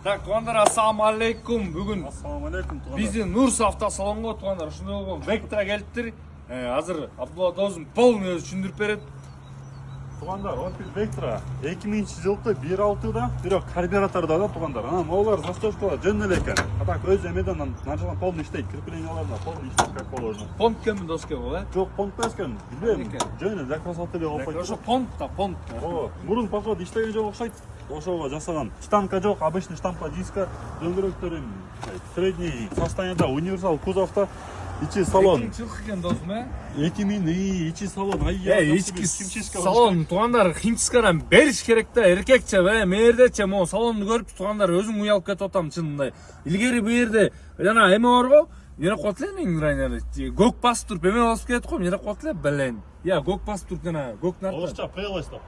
Так, туугандар, ассаламу алейкум. Бүгүн Ассаламу алейкум туугандар. биздин Нурс автосалонго туугандар ушундай болгон Vectra келиптир. Азыр Абдулла досум полный өзү түшүндүрүп берет. Туугандар, Opel Vectra 2000-жылкы 1.6да, бирок карбюраторда да туугандар. Анан могулар застежкалар жөн эле экен. Так өз эмеден началдан полный иштейт, крепленияларына полный иштейт как положено. Понт кемби доске бул, Жок, понт эмес экен. Билбейм. Жөн эле красоты эле болуп Ошо койт. понт да, понт. Ооба, мурун подход иштеген жок окшойт. Ошого жасаган. Штампка жок, обычный штампка диска, дөңгөрөктөрүн средний состояниеда, универсал кузовда. İçi salon. 2000 экен досум, 2000 içi salon. ички салон туугандар химчискадан бериш керек да, эркекче, мээрдече, могу салонду көрүп туугандар өзүң уялып кетип атам чынында. Илгери бу жерде жана эме бар го, мені коет эле менин районер. Көк басып туруп эме басып кетет го, мени коет эле белен. Я көк басып туруп жана көк нарта. Орусча прелесть деп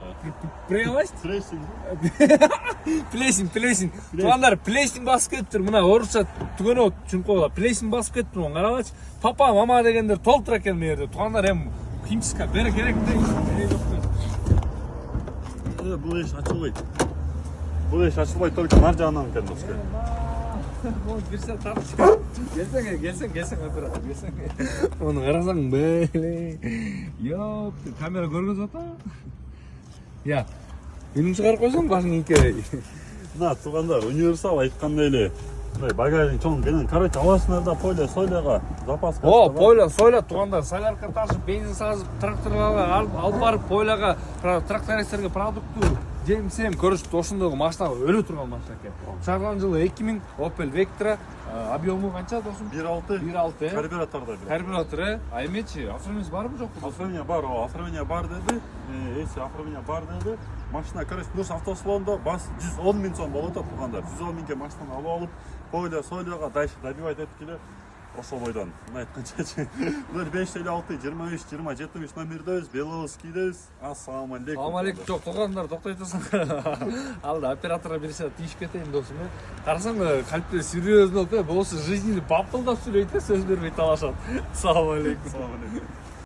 Прелесть? Прессинг. Плесин. Туугандар, плесин басып кетиптир. Мына орусча түгөнө түшүнүп койгула. Плесин басып кетиптир. Карабачы. Папа, мама дегендер толтура экен мына жерде. Туугандар, эми химчиска бере керек да. Бул еш ачылбайт. Бул еш ачылбайт, только нар жагынан экен доске. Бул бирсе тартып. Келсең оператор, келсең. Муну карасаң, Ёп, камера көргөзүп атат. Я. Үнүң чыгарып койсоң башың икей. Мына туугандар, универсал айткандай эле. Мындай багажник чоң менен, короче, аласыңар да поле сойлага запас. О, поле сойла туугандар, солярка ташып, бензин сазып, тракторларга алып барып, поляга, трактористтерге продукту жем-сем көрүшүп, ошондой машина өлө турган машина экен. Чыгарган жылы 2000 Opel Vectra, объему канча досум? 1.6. Карбюраторда. Карбюратору, а эмечи, оформлениеси барбы жокпу? Оформление бар, оформление бар деди. Эси оформление бар деди. Машина, короче, Нурс автосалонда бас 110 000 сом болот туугандар. 110 000ге машинаны алып, поле сойлога дальше добивать этип келе. Ошол бойдон. Мына айтканча 0556 23 20 73 номердебиз, Беловскийдебиз. Ассаламу алейкум. Салам алейкум. Жок, туугандар, токтой турсаң. Алда операторга берсе тийип кетейин досум. Карасаң, калпте серьезно болуп, болсо жизньни бапылдап сүйлөйт, сөз бербей талашат. Салам алейкум.